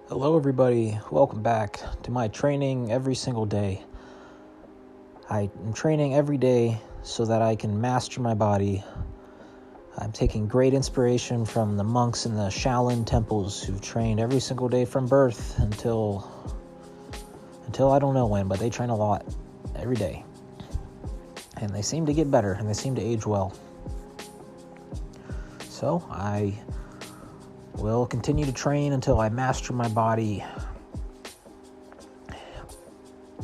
Hello everybody, welcome back to my training every single day. I am training every day so that I can master my body. I'm taking great inspiration from the monks in the Shaolin temples who've trained every single day from birth until I don't know when, but they train a lot every day. And they seem to get better and they seem to age well. So I will continue to train until I master my body.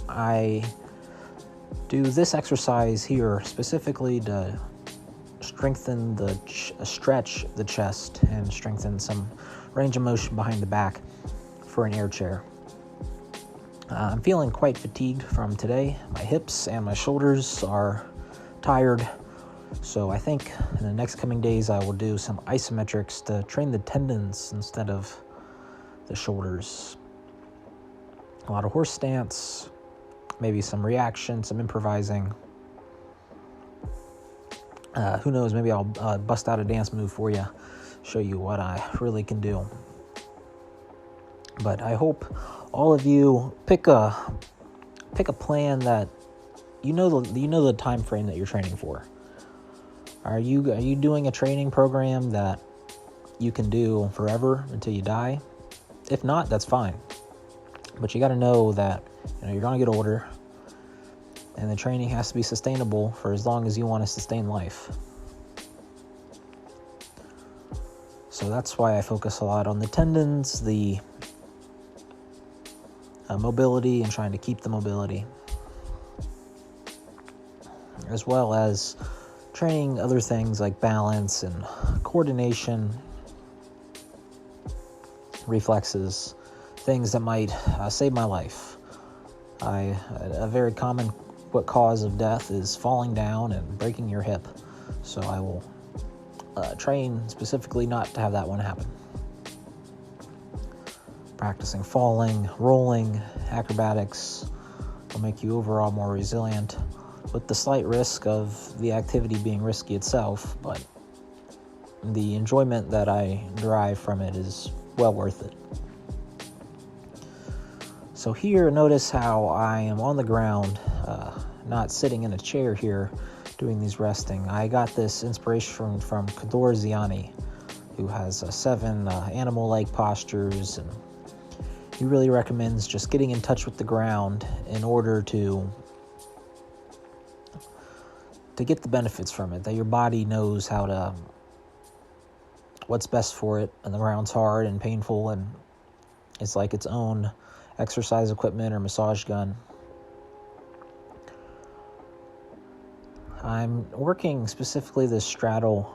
I do this exercise here specifically to strengthen stretch the chest and strengthen some range of motion behind the back for an air chair. I'm feeling quite fatigued from today. My hips and my shoulders are tired. So I think in the next coming days I will do some isometrics to train the tendons instead of the shoulders. A lot of horse stance, maybe some reaction, some improvising. Who knows, maybe I'll bust out a dance move for you, show you what I really can do. But I hope all of you pick a plan that you know the time frame that you're training for. Are you doing a training program that you can do forever until you die? If not, that's fine. But you got to know that you're going to get older, and the training has to be sustainable for as long as you want to sustain life. So that's why I focus a lot on the tendons, the mobility, and trying to keep the mobility, as well as training other things like balance and coordination, reflexes, things that might save my life. A very common cause of death is falling down and breaking your hip. So I will train specifically not to have that one happen. Practicing falling, rolling, acrobatics will make you overall more resilient, with the slight risk of the activity being risky itself, but the enjoyment that I derive from it is well worth it. So here, notice how I am on the ground, not sitting in a chair here doing these resting. I got this inspiration from Kador Ziani, who has 7 animal-like postures, and he really recommends just getting in touch with the ground in order to get the benefits from it, that your body knows what's best for it, and the ground's hard and painful, and it's like its own exercise equipment or massage gun. I'm working specifically this straddle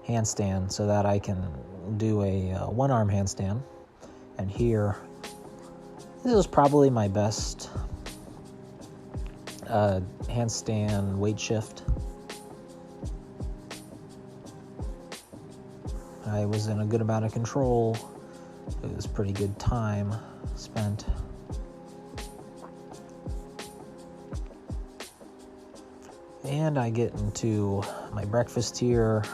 handstand so that I can do a one-arm handstand, and here, this is probably my best handstand weight shift. I was in a good amount of control. It was pretty good time spent. And I get into my breakfast here,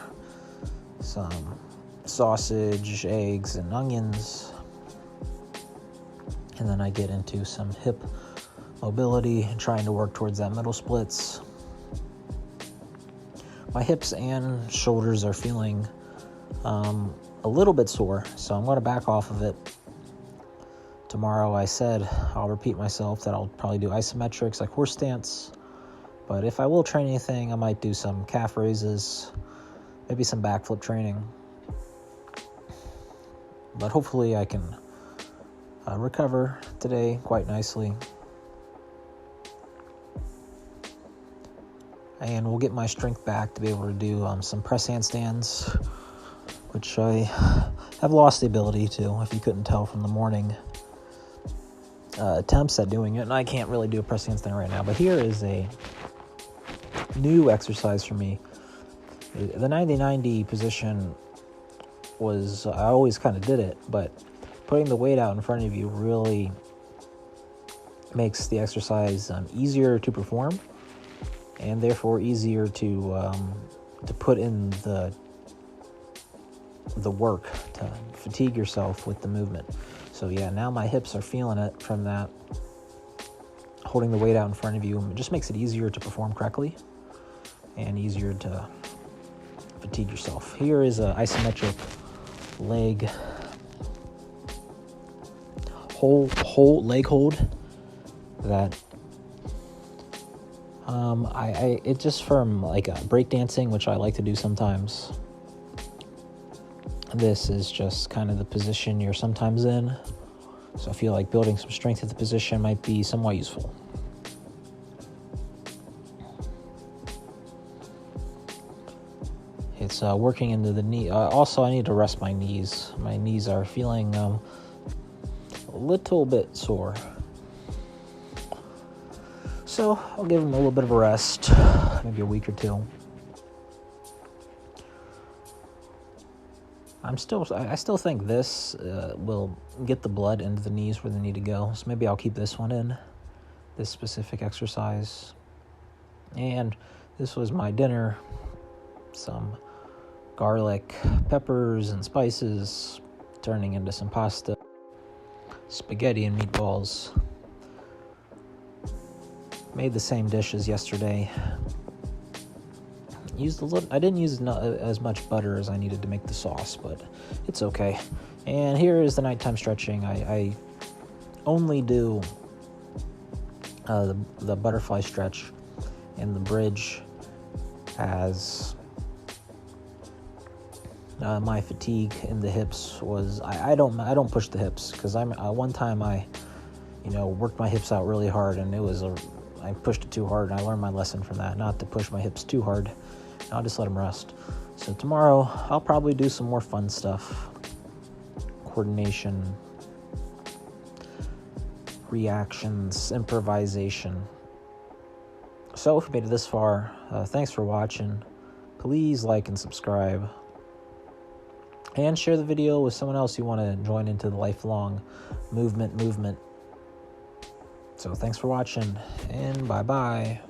some sausage, eggs, and onions. And then I get into some hip mobility and trying to work towards that middle splits. My hips and shoulders are feeling a little bit sore, so I'm going to back off of it. Tomorrow I said I'll repeat myself that I'll probably do isometrics like horse stance, but if I will train anything, I might do some calf raises, maybe some backflip training. But hopefully I can recover today quite nicely, and we'll get my strength back to be able to do some press handstands, which I have lost the ability to, if you couldn't tell from the morning attempts at doing it. And I can't really do a press handstand right now, but here is a new exercise for me. The 90-90 position was, I always kind of did it, but putting the weight out in front of you really makes the exercise easier to perform, and therefore easier to put in the work to fatigue yourself with the movement. So yeah, now my hips are feeling it from that. Holding the weight out in front of you, it just makes it easier to perform correctly and easier to fatigue yourself. Here is an isometric leg leg hold that it's just from like breakdancing, which I like to do sometimes. This is just kind of the position you're sometimes in. So I feel like building some strength at the position might be somewhat useful. It's working into the knee. Also, I need to rest my knees. My knees are feeling a little bit sore. So I'll give them a little bit of a rest, maybe a week or two. I still think this will get the blood into the knees where they need to go. So maybe I'll keep this one in, this specific exercise. And this was my dinner. Some garlic, peppers, and spices, turning into some pasta, spaghetti and meatballs. Made the same dish as yesterday. I didn't use as much butter as I needed to make the sauce, but it's okay. And here is the nighttime stretching. I only do the butterfly stretch and the bridge as my fatigue in the hips was. I don't push the hips because one time I worked my hips out really hard, and I pushed it too hard, and I learned my lesson from that, not to push my hips too hard. I'll just let them rest. So tomorrow, I'll probably do some more fun stuff. Coordination, reactions, improvisation. So if you made it this far, thanks for watching. Please like and subscribe. And share the video with someone else you want to join into the lifelong movement. So thanks for watching, and bye-bye.